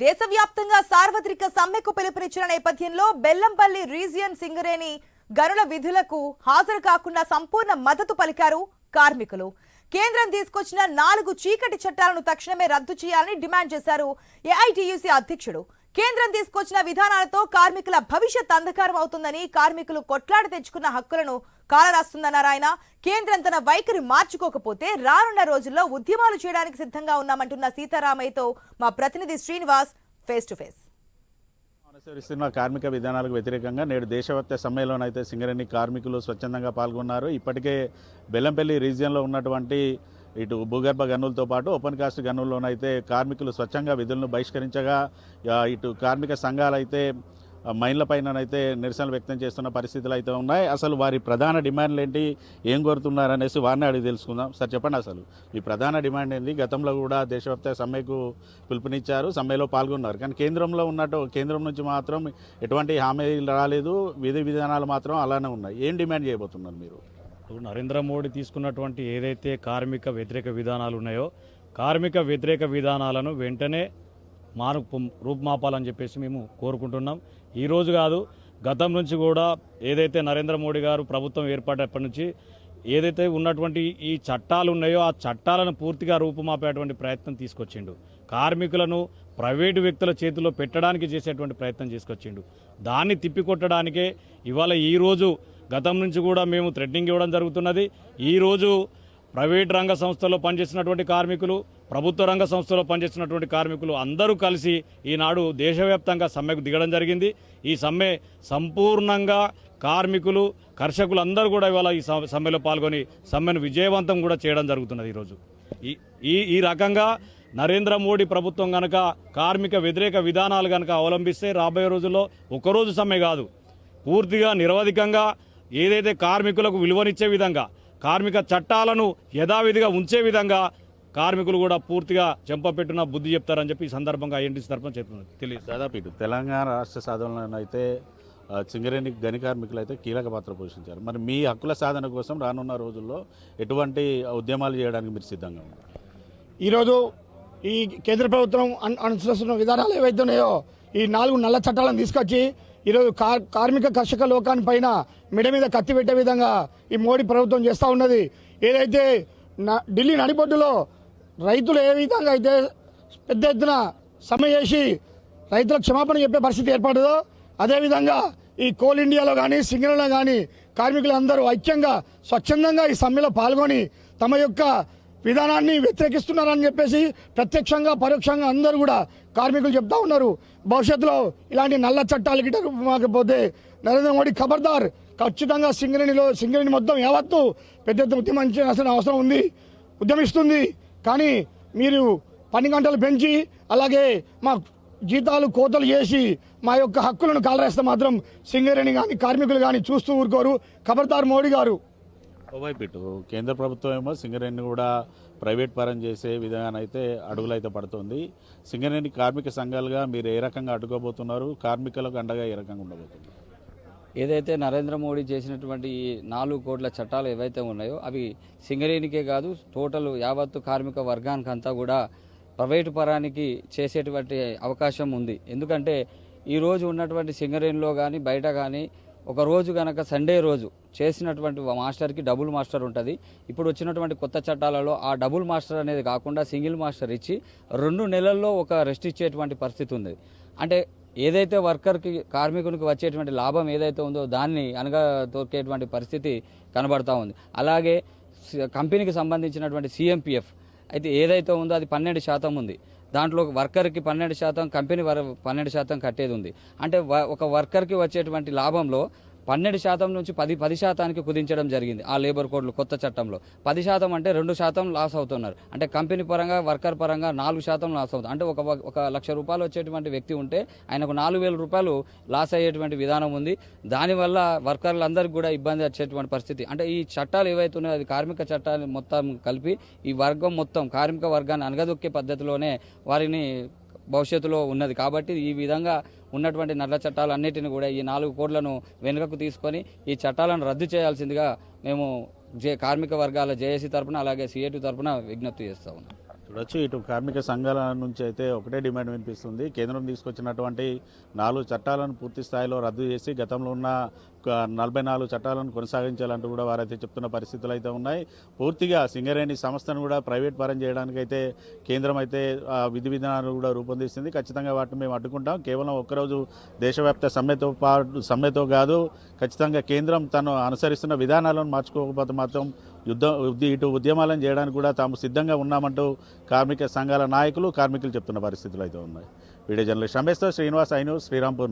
దేశవ్యాప్తంగా సార్వత్రిక సమ్మెకు పిలుపునిచ్చిన నేపథ్యంలో బెల్లంపల్లి రీజియన్ సింగరేణి గనుల విధులకు హాజరు కాకుండా సంపూర్ణ మద్దతు పలికారు కార్మికులు. కేంద్రం తీసుకొచ్చిన 4 చీకటి చట్టాలను తక్షణమే రద్దు చేయాలని డిమాండ్ చేశారు ఏఐటీయూసీ అధ్యక్షుడు. కేంద్రం తీసుకొచ్చిన విధానాలతో కార్మికుల భవిష్యత్ అంధకారం అవుతుందని, కార్మికులు కొట్లాడి తెచ్చుకున్న హక్కులను కాలరాస్తుందన్నారు ఆయన. కేంద్రం తన వైఖరి మార్చుకోకపోతే రానున్న రోజుల్లో ఉద్యమాలు చేయడానికి సిద్ధంగా ఉన్నామంటున్న సీతారామయ్యతో మా ప్రతినిధి శ్రీనివాస్ ఫేస్ టు ఫేస్. అనుసరిస్తున్న కార్మిక విధానాలకు వ్యతిరేకంగా నేడు దేశవ్యాప్త సమ్మెలోనైతే అయితే సింగరేణి కార్మికులు స్వచ్ఛందంగా పాల్గొన్నారు. ఇప్పటికే బెల్లంపల్లి రీజియన్లో ఉన్నటువంటి ఇటు భూగర్భ గనులతో పాటు ఓపెన్ కాస్ట్ గనుల్లోనైతే కార్మికులు స్వచ్ఛంగా విధులను బహిష్కరించగా ఇటు కార్మిక సంఘాలు అయితే మైన్లపైనైతే నిరసనలు వ్యక్తం చేస్తున్న పరిస్థితులు అయితే ఉన్నాయి. అసలు వారి ప్రధాన డిమాండ్లు ఏంటి, ఏం కోరుతున్నారు అనేసి వారిని అడిగి తెలుసుకుందాం. సార్ చెప్పండి, అసలు ఈ ప్రధాన డిమాండ్ ఏంటి? గతంలో కూడా దేశవ్యాప్త సమ్మెకు పిలుపునిచ్చారు, సమ్మెలో పాల్గొన్నారు, కానీ కేంద్రం నుంచి మాత్రం ఎటువంటి హామీలు రాలేదు, విధి విధానాలు మాత్రం అలానే ఉన్నాయి. ఏం డిమాండ్ చేయబోతున్నారు మీరు? నరేంద్ర మోడీ తీసుకున్నటువంటి ఏదైతే కార్మిక వ్యతిరేక విధానాలు ఉన్నాయో కార్మిక వ్యతిరేక విధానాలను వెంటనే రూపుమాపాలని చెప్పేసి మేము కోరుకుంటున్నాం. ఈరోజు కాదు, గతం నుంచి కూడా ఏదైతే నరేంద్ర మోడీ గారు ప్రభుత్వం ఏర్పడినప్పటి నుంచి ఏదైతే ఉన్నటువంటి ఈ చట్టాలు ఉన్నాయో ఆ చట్టాలను పూర్తిగా రూపుమాపేటువంటి ప్రయత్నం తీసుకొచ్చిండు. కార్మికులను ప్రైవేటు వ్యక్తుల చేతిలో పెట్టడానికి చేసేటువంటి ప్రయత్నం తీసుకొచ్చిండు. దాన్ని తిప్పికొట్టడానికే ఇవాళ ఈరోజు గతం నుంచి కూడా మేము థ్రెడ్డింగ్ ఇవ్వడం జరుగుతున్నది. ఈరోజు ప్రైవేట్ రంగ సంస్థల్లో పనిచేస్తున్నటువంటి కార్మికులు, ప్రభుత్వ రంగ సంస్థలో పనిచేస్తున్నటువంటి కార్మికులు అందరూ కలిసి ఈనాడు దేశవ్యాప్తంగా సమ్మెకు దిగడం జరిగింది. ఈ సమ్మె సంపూర్ణంగా కార్మికులు, కర్షకులు అందరూ కూడా ఇవాళ ఈ సమ్మెలో పాల్గొని సమ్మెను విజయవంతం కూడా చేయడం జరుగుతున్నది. ఈరోజు ఈ రకంగా నరేంద్ర మోడీ ప్రభుత్వం కనుక కార్మిక వ్యతిరేక విధానాలు కనుక అవలంబిస్తే రాబోయే రోజుల్లో ఒకరోజు సమ్మె కాదు, పూర్తిగా నిరవధికంగా ఏదైతే కార్మికులకు విలువనిచ్చే విధంగా, కార్మిక చట్టాలను యథావిధిగా ఉంచే విధంగా కార్మికులు కూడా పూర్తిగా చెంపపెట్టున బుద్ధి చెప్తారని చెప్పి ఈ సందర్భంగా ఐఎన్టీసీ తరఫున చెప్తున్నారు. తెలియదు దాదాపు ఇటు తెలంగాణ రాష్ట్ర సాధనలో అయితే సింగరేణి గని కార్మికులు అయితే కీలక పాత్ర పోషించారు. మరి మీ హక్కుల సాధన కోసం రానున్న రోజుల్లో ఎటువంటి ఉద్యమాలు చేయడానికి మీరు సిద్ధంగా ఉన్నారు? ఈరోజు ఈ కేంద్ర ప్రభుత్వం అనుసరిస్తున్న విధానాలు ఏవైతే ఉన్నాయో ఈ 4 నల్ల చట్టాలను తీసుకొచ్చి ఈరోజు కార్మిక కర్షక లోకాన్ని పైన మెడ మీద కత్తి పెట్టే విధంగా ఈ మోడీ ప్రభుత్వం చేస్తూ ఉన్నది. ఏదైతే ఢిల్లీ నడిబొడ్డులో రైతులు ఏ విధంగా అయితే పెద్ద ఎత్తున సమ్మె చేసి రైతులకు క్షమాపణ చెప్పే పరిస్థితి ఏర్పడదో, అదేవిధంగా ఈ కోల్ ఇండియాలో కానీ సింగరేణిలో కానీ కార్మికులందరూ ఐక్యంగా స్వచ్ఛందంగా ఈ సమ్మెలో పాల్గొని తమ యొక్క విధానాన్ని వ్యతిరేకిస్తున్నారని చెప్పేసి ప్రత్యక్షంగా పరోక్షంగా అందరూ కూడా కార్మికులు చెప్తా ఉన్నారు. భవిష్యత్తులో ఇలాంటి నల్ల చట్టాలు గిట్ట రూపుమాకపోతే నరేంద్ర మోడీ ఖబర్దార్, ఖచ్చితంగా సింగరేణి మొత్తం యావత్తు పెద్ద ఎత్తున ఉద్యమించాల్సిన అవసరం ఉంది, ఉద్యమిస్తుంది. కానీ మీరు పని గంటలు పెంచి అలాగే మా జీతాలు కోతలు చేసి మా యొక్క హక్కులను కాలరేస్తే మాత్రం సింగరేణి కానీ కార్మికులు కానీ చూస్తూ ఊరుకోరు. ఖబర్దార్ మోడీ గారు. ఓవైపు కేంద్ర ప్రభుత్వం ఏమో సింగరేణిని కూడా ప్రైవేట్ పరం చేసే విధానం అయితే అడుగులు అయితే పడుతుంది. సింగరేణి కార్మిక సంఘాలుగా మీరు ఏ రకంగా అడ్డుకోబోతున్నారు? కార్మికులకు అండగా ఏ రకంగా ఉండబోతున్నారు? ఏదైతే నరేంద్ర మోడీ చేసినటువంటి 4 కోట్ల చట్టాలు ఏవైతే ఉన్నాయో అవి సింగరేణికే కాదు, టోటల్ యావత్తు కార్మిక వర్గానికి అంతా కూడా ప్రైవేటు పరానికి చేసేటువంటి అవకాశం ఉంది. ఎందుకంటే ఈరోజు ఉన్నటువంటి సింగరేణిలో కానీ బయట కానీ ఒక రోజు కనుక సండే రోజు చేసినటువంటి మాస్టర్కి డబుల్ మాస్టర్ ఉంటుంది. ఇప్పుడు వచ్చినటువంటి కొత్త చట్టాలలో ఆ డబుల్ మాస్టర్ అనేది కాకుండా సింగిల్ మాస్టర్ ఇచ్చి 2 నెలల్లో ఒక రెస్ట్ ఇచ్చేటువంటి పరిస్థితి ఉంది. అంటే ఏదైతే వర్కర్కి కార్మికునికి వచ్చేటువంటి లాభం ఏదైతే ఉందో దాన్ని తొక్కేటువంటి పరిస్థితి కనబడతా ఉంది. అలాగే కంపెనీకి సంబంధించినటువంటి CMPF అయితే ఏదైతే ఉందో అది 12% ఉంది. దాంట్లో వర్కర్కి 12%, కంపెనీ 12% కట్టేది ఉంది. అంటే ఒక వర్కర్కి వచ్చేటువంటి లాభంలో 12% నుంచి 10% కుదించడం జరిగింది ఆ లేబర్ కోడ్లు కొత్త చట్టంలో. 10% అంటే 2% లాస్ అవుతున్నారు. అంటే కంపెనీ పరంగా వర్కర్ పరంగా 4% లాస్ అవుతుంది. అంటే ఒక ₹1,00,000 వచ్చేటువంటి వ్యక్తి ఉంటే ఆయనకు ₹4,000 లాస్ అయ్యేటువంటి విధానం ఉంది. దానివల్ల వర్కర్లందరికీ కూడా ఇబ్బంది వచ్చేటువంటి పరిస్థితి. అంటే ఈ చట్టాలు ఏవైతే ఉన్నాయో అది కార్మిక చట్టాలు మొత్తం కలిపి ఈ వర్గం మొత్తం కార్మిక వర్గాన్ని అనగదొక్కే పద్ధతిలోనే వారిని భవిష్యత్తులో ఉన్నది. కాబట్టి ఈ విధంగా ఉన్నటువంటి నల్ల చట్టాలన్నిటిని కూడా ఈ 4 కోట్లను వెనుకకు తీసుకొని ఈ చట్టాలను రద్దు చేయాల్సిందిగా మేము కార్మిక వర్గాల జేఏసీ తరఫున అలాగే CIT తరఫున విజ్ఞప్తి చేస్తా ఉన్నాం. చూడొచ్చు ఇటు కార్మిక సంఘాల నుంచి అయితే ఒకటే డిమాండ్ వినిపిస్తుంది. కేంద్రం తీసుకొచ్చినటువంటి 4 చట్టాలను పూర్తి స్థాయిలో రద్దు చేసి గతంలో ఉన్న 44 చట్టాలను కొనసాగించాలంటూ కూడా వారైతే చెప్తున్న పరిస్థితులు అయితే ఉన్నాయి. పూర్తిగా సింగరేణి సంస్థను కూడా ప్రైవేట్ పరం చేయడానికైతే కేంద్రం అయితే విధి విధానాలు కూడా రూపొందిస్తుంది. ఖచ్చితంగా వాటిని మేము అడ్డుకుంటాం. కేవలం ఒక్కరోజు దేశవ్యాప్త సమ్మెతో కాదు, ఖచ్చితంగా కేంద్రం తను అనుసరిస్తున్న విధానాలను మార్చుకోకపోతే మాత్రం ఇటు ఉద్యమాలను చేయడానికి కూడా తాము సిద్ధంగా ఉన్నామంటూ కార్మిక సంఘాల నాయకులు కార్మికులు చెప్తున్న పరిస్థితులు అయితే ఉన్నాయి. వీడియో జర్నలిస్ట్ రమేష్తో శ్రీనివాస్, ఐ న్యూస్, శ్రీరాంపూర్ నుండి.